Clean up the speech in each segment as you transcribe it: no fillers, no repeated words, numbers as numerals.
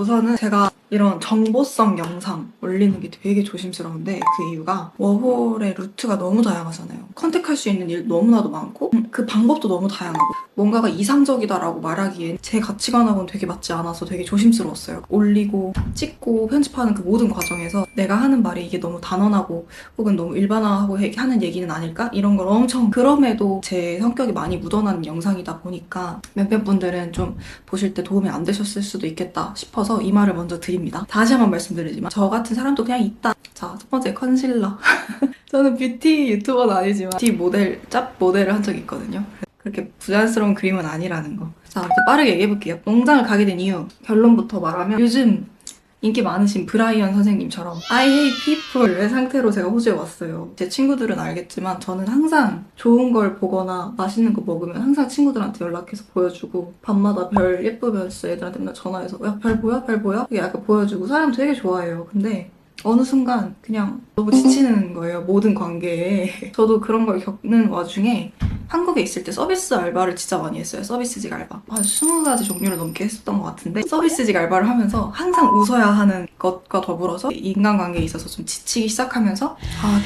우선은 제가 이런 정보성 영상 올리는 게 되게 조심스러운데 그 이유가 워홀의 루트가 너무 다양하잖아요. 컨택할 수 있는 일 너무나도 많고 그 방법도 너무 다양하고 뭔가가 이상적이다라고 말하기엔 제 가치관하고는 되게 맞지 않아서 되게 조심스러웠어요. 올리고 찍고 편집하는 그 모든 과정에서 내가 하는 말이 이게 너무 단언하고 혹은 너무 일반화하고 하는 얘기는 아닐까? 이런 걸 엄청 그럼에도 제 성격이 많이 묻어나는 영상이다 보니까 몇몇 분들은 좀 보실 때 도움이 안 되셨을 수도 있겠다 싶어서 이 말을 먼저 드립니다. 다시 한번 말씀드리지만 저 같은 사람도 그냥 있다. 자, 첫 번째 컨실러. 저는 뷰티 유튜버는 아니지만 뷰티 모델, 짭 모델을 한 적이 있거든요. 그렇게 부자연스러운 그림은 아니라는 거. 자, 이제 빠르게 얘기해볼게요. 농장을 가게 된 이유. 결론부터 말하면 요즘 인기 많으신 브라이언 선생님처럼 I hate people의 상태로 제가 호주에 왔어요. 제 친구들은 알겠지만 저는 항상 좋은 걸 보거나 맛있는 거 먹으면 항상 친구들한테 연락해서 보여주고 밤마다 별 예쁘면 진짜 애들한테 맨날 전화해서 야, 별 보여? 별 보여? 이게 약간 보여주고 사람 되게 좋아해요. 근데 어느 순간 그냥 너무 지치는 거예요. 모든 관계에. 저도 그런 걸 겪는 와중에 한국에 있을 때 서비스 알바를 진짜 많이 했어요. 서비스직 알바. 한 20가지 종류를 넘게 했었던 것 같은데 서비스직 알바를 하면서 항상 웃어야 하는 것과 더불어서 인간관계에 있어서 좀 지치기 시작하면서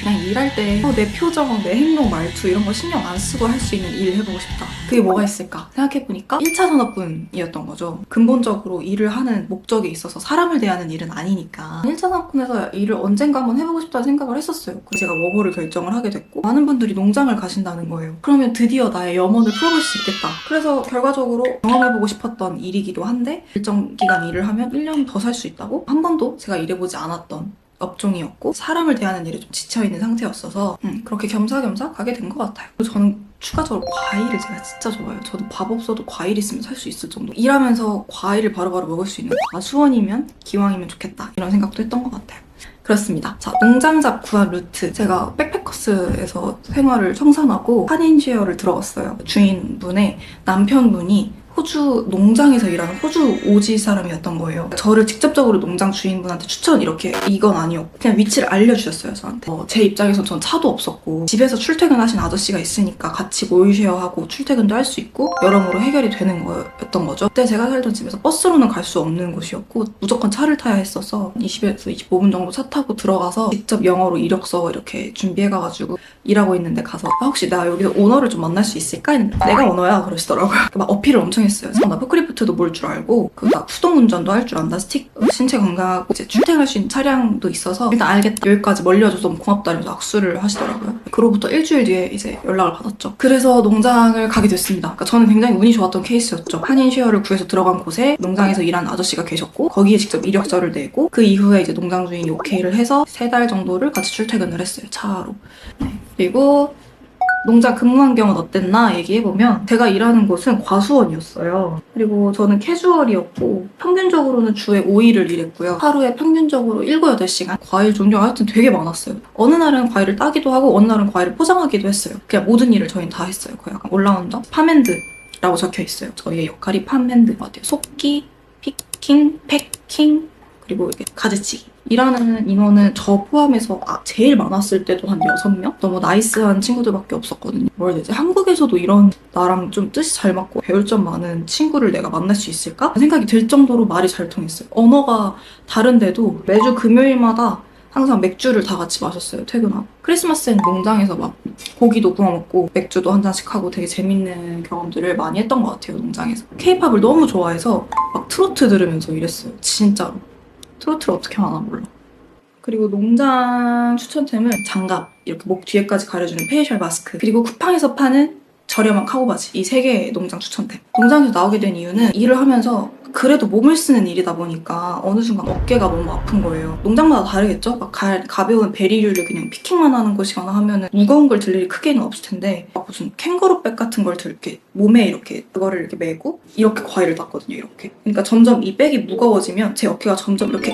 그냥 일할 때 내 표정, 내 행동, 말투 이런 거 신경 안 쓰고 할 수 있는 일 해보고 싶다. 그게 뭐가 있을까? 생각해보니까 1차 산업군이었던 거죠. 근본적으로 일을 하는 목적에 있어서 사람을 대하는 일은 아니니까 1차 산업군에서 일을 언젠가 한번 해보고 싶다는 생각을 했었어요. 그래서 제가 워홀을 결정을 하게 됐고 많은 분들이 농장을 가신다는 거예요. 그러면 드디어 나의 염원을 풀어볼 수 있겠다. 그래서 결과적으로 경험해보고 싶었던 일이기도 한데 일정 기간 일을 하면 1년 더 살 수 있다고? 한 번도 제가 일해보지 않았던 업종이었고 사람을 대하는 일에 좀 지쳐있는 상태였어서 그렇게 겸사겸사 가게 된 것 같아요. 저는 추가적으로 과일을 제가 진짜 좋아해요. 저도 밥 없어도 과일 있으면 살 수 있을 정도. 일하면서 과일을 바로바로 먹을 수 있는 과수원이면 기왕이면 좋겠다 이런 생각도 했던 것 같아요. 그렇습니다. 자, 농장잡 구한 루트. 제가 백패커스에서 생활을 청산하고 한인쉐어를 들어갔어요. 주인분의 남편분이 호주 농장에서 일하는 호주 오지 사람이었던 거예요. 저를 직접적으로 농장 주인분한테 추천 이건 아니었고 그냥 위치를 알려주셨어요, 저한테. 제 입장에선 전 차도 없었고 집에서 출퇴근하신 아저씨가 있으니까 같이 모이쉐어하고 출퇴근도 할 수 있고 여러모로 해결이 되는 거였던 거죠. 그때 제가 살던 집에서 버스로는 갈 수 없는 곳이었고 무조건 차를 타야 했어서 20에서 25분 정도 차 타고 들어가서 직접 영어로 이력서 이렇게 준비해가지고 일하고 있는데 가서 혹시 나 여기서 오너를 좀 만날 수 있을까? 했는데 내가 오너야 그러시더라고요. 막 어필을 엄청 했어요. 나 포크리프트도 몰 줄 알고 나 수동 운전도 할 줄 안다. 신체 건강하고 이제 출퇴근할 수 있는 차량도 있어서 일단 알겠다. 여기까지 멀리 와줘서 너무 고맙다 이러면서 악수를 하시더라고요. 그로부터 일주일 뒤에 이제 연락을 받았죠. 그래서 농장을 가게 됐습니다. 그러니까 저는 굉장히 운이 좋았던 케이스였죠. 한인 쉐어를 구해서 들어간 곳에 농장에서 일하는 아저씨가 계셨고 거기에 직접 이력서를 내고 그 이후에 이제 농장 주인이 오케이를 해서 3달 정도를 같이 출퇴근을 했어요. 차로. 그리고 농장 근무 환경은 어땠나 얘기해보면 제가 일하는 곳은 과수원이었어요. 그리고 저는 캐주얼이었고 평균적으로는 주에 5일을 일했고요. 하루에 평균적으로 7, 8시간 과일 종류가 하여튼 되게 많았어요. 어느 날은 과일을 따기도 하고 어느 날은 과일을 포장하기도 했어요. 그냥 모든 일을 저희는 다 했어요. 거의 약간 올라운더? 팜핸드라고 적혀있어요. 저희의 역할이 팜핸드 같아요. 속기, 피킹, 패킹, 그리고 이렇게 가지치기. 일하는 인원은 저 포함해서 제일 많았을 때도 한 6명? 너무 나이스한 친구들밖에 없었거든요. 뭐라 해야 되지? 한국에서도 이런 나랑 좀 뜻이 잘 맞고 배울 점 많은 친구를 내가 만날 수 있을까? 생각이 들 정도로 말이 잘 통했어요. 언어가 다른데도 매주 금요일마다 항상 맥주를 다 같이 마셨어요, 퇴근하고. 크리스마스엔 농장에서 막 고기도 구워 먹고 맥주도 한 잔씩 하고 되게 재밌는 경험들을 많이 했던 것 같아요, 농장에서. 케이팝을 너무 좋아해서 막 트로트 들으면서 일했어요, 진짜로. 트로트를 어떻게 하나 몰라. 그리고 농장 추천템은 장갑, 이렇게 목 뒤에까지 가려주는 페이셜 마스크, 그리고 쿠팡에서 파는 저렴한 카고바지. 이 3개의 농장 추천템. 농장에서 나오게 된 이유는 일을 하면서 그래도 몸을 쓰는 일이다 보니까 어느 순간 어깨가 너무 아픈 거예요. 농장마다 다르겠죠? 막 가벼운 베리류를 그냥 피킹만 하는 것이거나 하면은 무거운 걸 들 일이 크게는 없을 텐데 막 무슨 캥거루백 같은 걸 이렇게 몸에 이렇게 그거를 이렇게 메고 이렇게 과일을 땄거든요, 이렇게. 그러니까 점점 이 백이 무거워지면 제 어깨가 점점 이렇게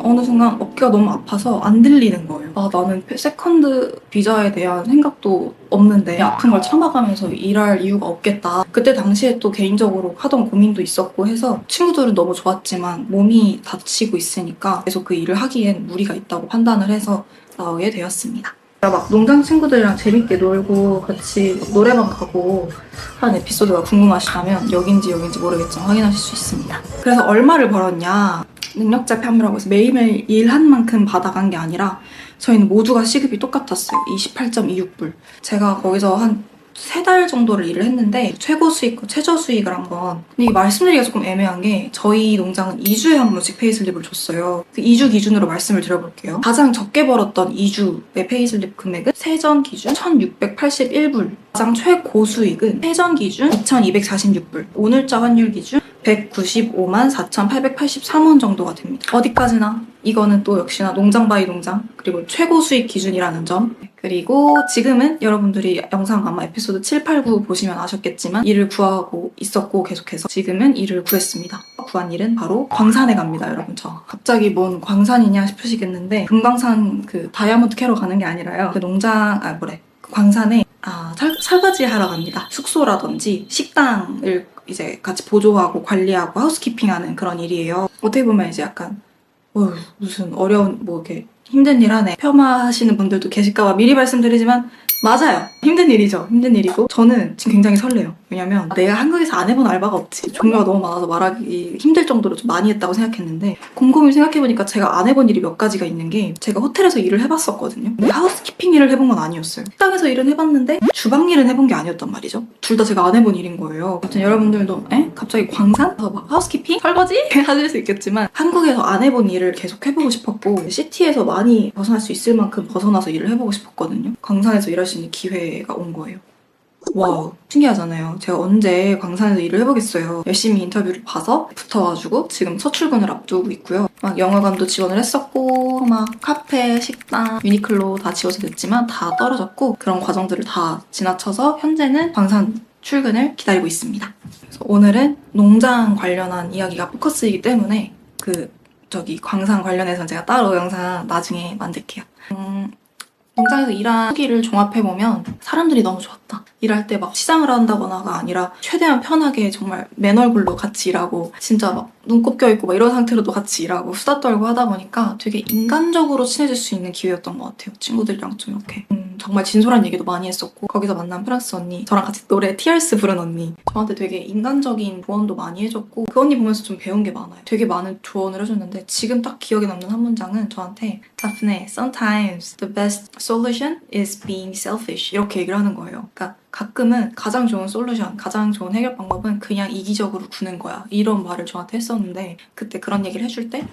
어느 순간 어깨가 너무 아파서 안 들리는 거예요. 나는 세컨드 비자에 대한 생각도 없는데 아픈 걸 참아가면서 일할 이유가 없겠다. 그때 당시에 또 개인적으로 하던 고민도 있었고 해서 친구들은 너무 좋았지만 몸이 다치고 있으니까 계속 그 일을 하기엔 무리가 있다고 판단을 해서 나오게 되었습니다. 막 농장 친구들이랑 재밌게 놀고 같이 노래방 가고 한 에피소드가 궁금하시다면 여긴지 모르겠지만 확인하실 수 있습니다. 그래서 얼마를 벌었냐? 능력자 편이라고 해서 매일매일 일한 만큼 받아간 게 아니라 저희는 모두가 시급이 똑같았어요. 28.26불. 제가 거기서 한 3달 정도를 일을 했는데 최고 수익과 최저 수익을 한번, 근데 이게 말씀드리기가 조금 애매한 게 저희 농장은 2주에 한 번씩 페이슬립을 줬어요. 그 2주 기준으로 말씀을 드려볼게요. 가장 적게 벌었던 2주의 페이슬립 금액은 세전 기준 1,681불, 가장 최고 수익은 세전 기준 2,246불, 오늘자 환율 기준 195만 4,883원 정도가 됩니다. 어디까지나 이거는 또 역시나 농장 바이 농장, 그리고 최고 수익 기준이라는 점. 그리고 지금은 여러분들이 영상 아마 에피소드 7, 8, 9 보시면 아셨겠지만 일을 구하고 있었고 계속해서 지금은 일을 구했습니다. 구한 일은 바로 광산에 갑니다, 여러분. 저 갑자기 뭔 광산이냐 싶으시겠는데 금광산 그 다이아몬드 캐러 가는 게 아니라요. 그 광산에 설거지 하러 갑니다. 숙소라든지 식당을 이제 같이 보조하고 관리하고 하우스키핑하는 그런 일이에요. 어떻게 보면 이제 약간 무슨 어려운 이렇게 힘든 일 하네 폄하하시는 분들도 계실까봐 미리 말씀드리지만 맞아요. 힘든 일이죠. 힘든 일이고 저는 지금 굉장히 설레요. 왜냐면 내가 한국에서 안 해본 알바가 없지. 종류가 너무 많아서 말하기 힘들 정도로 좀 많이 했다고 생각했는데 곰곰이 생각해보니까 제가 안 해본 일이 몇 가지가 있는 게 제가 호텔에서 일을 해봤었거든요. 근데 하우스키핑 일을 해본 건 아니었어요. 식당에서 일은 해봤는데 주방 일은 해본 게 아니었단 말이죠. 둘 다 제가 안 해본 일인 거예요. 아무튼 여러분들도 갑자기 광산? 막 하우스키핑? 설거지? 하실 수 있겠지만 한국에서 안 해본 일을 계속 해보고 싶었고 시티에서 많이 벗어날 수 있을 만큼 벗어나서 일을 해보고 싶었거든요. 광산에서 일할 수 있는 기회가 온 거예요. 와우, 신기하잖아요. 제가 언제 광산에서 일을 해보겠어요. 열심히 인터뷰를 봐서 붙어가지고 지금 첫 출근을 앞두고 있고요. 막 영화관도 지원을 했었고 막 카페, 식당, 유니클로 다 지워서 됐지만 다 떨어졌고 그런 과정들을 다 지나쳐서 현재는 광산 출근을 기다리고 있습니다. 그래서 오늘은 농장 관련한 이야기가 포커스이기 때문에 광산 관련해서 제가 따로 영상 나중에 만들게요. 농장에서 일한 후기를 종합해보면 사람들이 너무 좋았다. 일할 때 막 시장을 한다거나가 아니라 최대한 편하게 정말 맨 얼굴로 같이 일하고 진짜 막 눈곱 껴있고 막 이런 상태로도 같이 일하고 수다 떨고 하다 보니까 되게 인간적으로 친해질 수 있는 기회였던 것 같아요. 친구들이랑 좀 이렇게 정말 진솔한 얘기도 많이 했었고 거기서 만난 프랑스 언니, 저랑 같이 노래 티얼스 부른 언니, 저한테 되게 인간적인 조언도 많이 해줬고 그 언니 보면서 좀 배운 게 많아요. 되게 많은 조언을 해줬는데 지금 딱 기억에 남는 한 문장은 저한테 다프네, sometimes the best solution is being selfish 이렇게 얘기를 하는 거예요. 그러니까 가끔은 가장 좋은 솔루션, 가장 좋은 해결 방법은 그냥 이기적으로 구는 거야. 이런 말을 저한테 했었는데 그때 그런 얘기를 해줄 때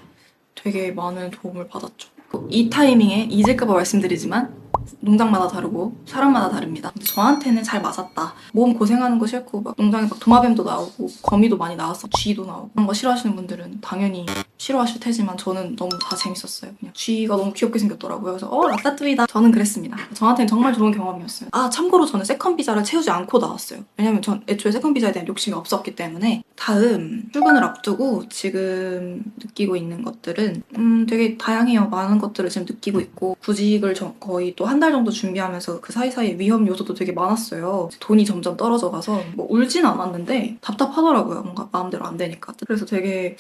되게 많은 도움을 받았죠. 이 타이밍에 잊을까봐 말씀드리지만 농장마다 다르고 사람마다 다릅니다. 근데 저한테는 잘 맞았다. 몸 고생하는 거 싫고 막 농장에 막 도마뱀도 나오고 거미도 많이 나왔어. 쥐도 나오고 그런 거 싫어하시는 분들은 당연히 싫어하실 테지만 저는 너무 다 재밌었어요. 그냥 쥐가 너무 귀엽게 생겼더라고요. 그래서 라따뚜이다. 저는 그랬습니다. 저한테는 정말 좋은 경험이었어요. 참고로 저는 세컨 비자를 채우지 않고 나왔어요. 왜냐면 전 애초에 세컨 비자에 대한 욕심이 없었기 때문에. 다음 출근을 앞두고 지금 느끼고 있는 것들은 되게 다양해요. 많은 것들을 지금 느끼고 있고 구직을 거의 또 한 달 정도 준비하면서 그 사이사이에 위험 요소도 되게 많았어요. 돈이 점점 떨어져가서 울진 않았는데 답답하더라고요. 뭔가 마음대로 안 되니까. 그래서 되게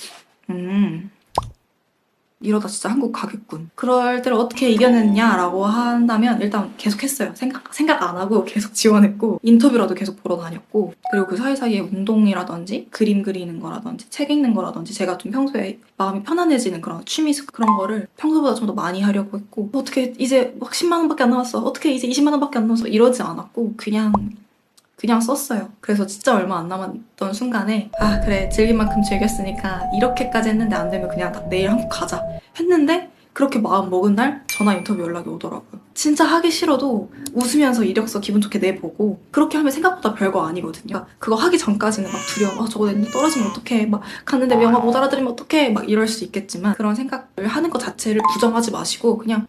이러다 진짜 한국 가겠군. 그럴 때를 어떻게 이겨냈냐라고 한다면 일단 계속 했어요. 생각 안 하고 계속 지원했고 인터뷰라도 계속 보러 다녔고 그리고 그 사이사이에 운동이라든지 그림 그리는 거라든지 책 읽는 거라든지 제가 좀 평소에 마음이 편안해지는 그런 취미 그런 거를 평소보다 좀 더 많이 하려고 했고 어떻게 이제 막 10만 원밖에 안 남았어. 어떻게 이제 20만 원밖에 안 남았어. 이러지 않았고 그냥 썼어요. 그래서 진짜 얼마 안 남았던 순간에 그래 즐길 만큼 즐겼으니까 이렇게까지 했는데 안 되면 그냥 내일 한국 가자 했는데 그렇게 마음 먹은 날 전화 인터뷰 연락이 오더라고요. 진짜 하기 싫어도 웃으면서 이력서 기분 좋게 내보고 그렇게 하면 생각보다 별거 아니거든요. 그러니까 그거 하기 전까지는 막 두려워. 저거 냈는데 떨어지면 어떡해. 막 갔는데 영화 못 알아들으면 어떡해. 막 이럴 수 있겠지만 그런 생각을 하는 것 자체를 부정하지 마시고 그냥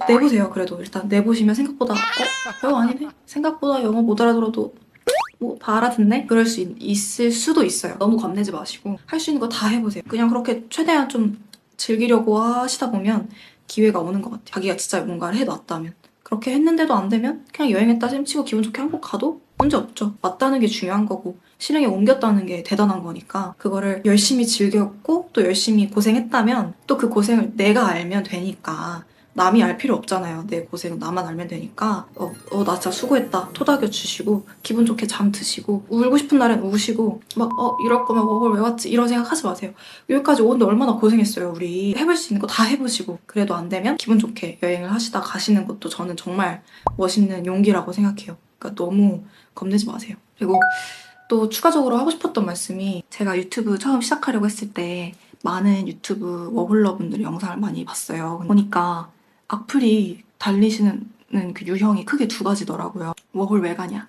내보세요. 그래도 일단 내보시면 생각보다 별거 아니네. 생각보다 영어 못 알아들어도 다 알아듣네? 그럴 수 있을 수도 있어요. 너무 겁내지 마시고 할 수 있는 거 다 해보세요. 그냥 그렇게 최대한 좀 즐기려고 하시다 보면 기회가 오는 것 같아요. 자기가 진짜 뭔가를 해놨다면. 그렇게 했는데도 안 되면 그냥 여행했다 셈치고 기분 좋게 한국 가도 문제 없죠. 왔다는 게 중요한 거고 실행에 옮겼다는 게 대단한 거니까 그거를 열심히 즐겼고 또 열심히 고생했다면 또 그 고생을 내가 알면 되니까 남이 알 필요 없잖아요. 내 고생은 나만 알면 되니까 나 진짜 수고했다 토닥여 주시고 기분 좋게 잠 드시고 울고 싶은 날엔 우시고 막 이럴 거면 워홀 왜 왔지 이런 생각 하지 마세요. 여기까지 오는데 얼마나 고생했어요. 우리 해볼 수 있는 거 다 해보시고 그래도 안 되면 기분 좋게 여행을 하시다 가시는 것도 저는 정말 멋있는 용기라고 생각해요. 그러니까 너무 겁내지 마세요. 그리고 또 추가적으로 하고 싶었던 말씀이 제가 유튜브 처음 시작하려고 했을 때 많은 유튜브 워홀러 분들의 영상을 많이 봤어요. 보니까 악플이 달리시는 그 유형이 크게 두 가지더라고요. 워홀 왜 가냐?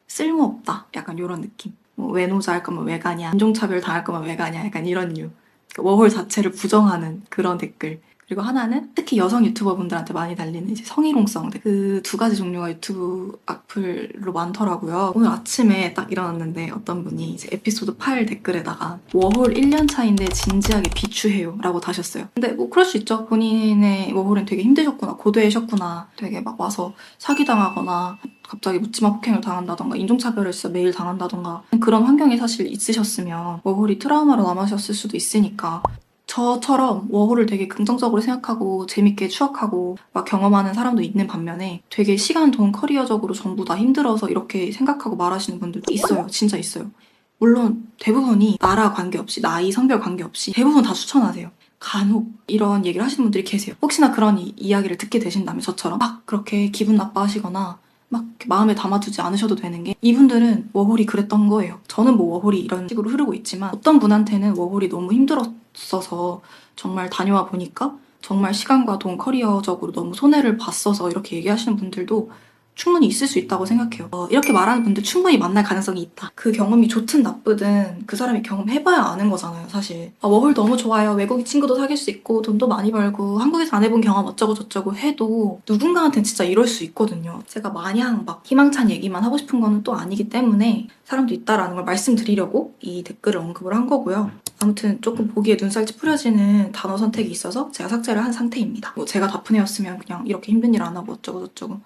쓸모없다. 약간 이런 느낌. 뭐 외노자 할 거면 왜 가냐? 인종차별 당할 거면 왜 가냐? 약간 이런 류. 워홀 자체를 부정하는 그런 댓글. 그리고 하나는 특히 여성 유튜버분들한테 많이 달리는 이제 성희롱성 그 두 가지 종류가 유튜브 악플로 많더라고요. 오늘 아침에 딱 일어났는데 어떤 분이 이제 에피소드 8 댓글에다가 워홀 1년 차인데 진지하게 비추해요 라고 다셨어요. 근데 뭐 그럴 수 있죠. 본인의 워홀은 되게 힘드셨구나, 고되셨구나, 되게 막 와서 사기당하거나 갑자기 묻지마 폭행을 당한다던가 인종차별을 진짜 매일 당한다던가 그런 환경이 사실 있으셨으면 워홀이 트라우마로 남으셨을 수도 있으니까 저처럼 워홀을 되게 긍정적으로 생각하고 재밌게 추억하고 막 경험하는 사람도 있는 반면에 되게 시간, 돈, 커리어적으로 전부 다 힘들어서 이렇게 생각하고 말하시는 분들도 있어요. 진짜 있어요. 물론 대부분이 나라 관계없이, 나이, 성별 관계없이 대부분 다 추천하세요. 간혹 이런 얘기를 하시는 분들이 계세요. 혹시나 그런 이야기를 듣게 되신다면 저처럼 막 그렇게 기분 나빠하시거나 막 마음에 담아두지 않으셔도 되는 게 이분들은 워홀이 그랬던 거예요. 저는 뭐 워홀이 이런 식으로 흐르고 있지만 어떤 분한테는 워홀이 너무 힘들었어서 정말 다녀와 보니까 정말 시간과 돈, 커리어적으로 너무 손해를 봤어서 이렇게 얘기하시는 분들도 충분히 있을 수 있다고 생각해요. 이렇게 말하는 분들 충분히 만날 가능성이 있다. 그 경험이 좋든 나쁘든 그 사람이 경험해봐야 아는 거잖아요, 사실. 워홀 너무 좋아요. 외국인 친구도 사귈 수 있고 돈도 많이 벌고 한국에서 안 해본 경험 어쩌고 저쩌고 해도 누군가한테는 진짜 이럴 수 있거든요. 제가 마냥 막 희망찬 얘기만 하고 싶은 거는 또 아니기 때문에 사람도 있다라는 걸 말씀드리려고 이 댓글을 언급을 한 거고요. 아무튼 조금 보기에 눈살 찌푸려지는 단어 선택이 있어서 제가 삭제를 한 상태입니다. 뭐 제가 다푼애였으면 그냥 이렇게 힘든 일 안 하고 어쩌고 저쩌고.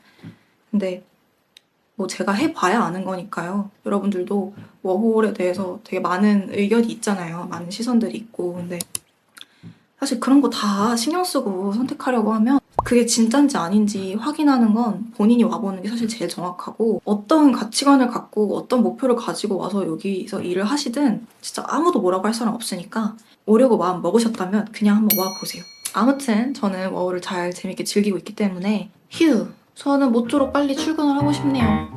근데 뭐 제가 해봐야 아는 거니까요. 여러분들도 워홀에 대해서 되게 많은 의견이 있잖아요. 많은 시선들이 있고. 근데 사실 그런 거 다 신경 쓰고 선택하려고 하면 그게 진짠지 아닌지 확인하는 건 본인이 와보는 게 사실 제일 정확하고 어떤 가치관을 갖고 어떤 목표를 가지고 와서 여기서 일을 하시든 진짜 아무도 뭐라고 할 사람 없으니까 오려고 마음 먹으셨다면 그냥 한번 와보세요. 아무튼 저는 워홀을 잘 재밌게 즐기고 있기 때문에 휴 저는 모쪼록 빨리 출근을 하고 싶네요.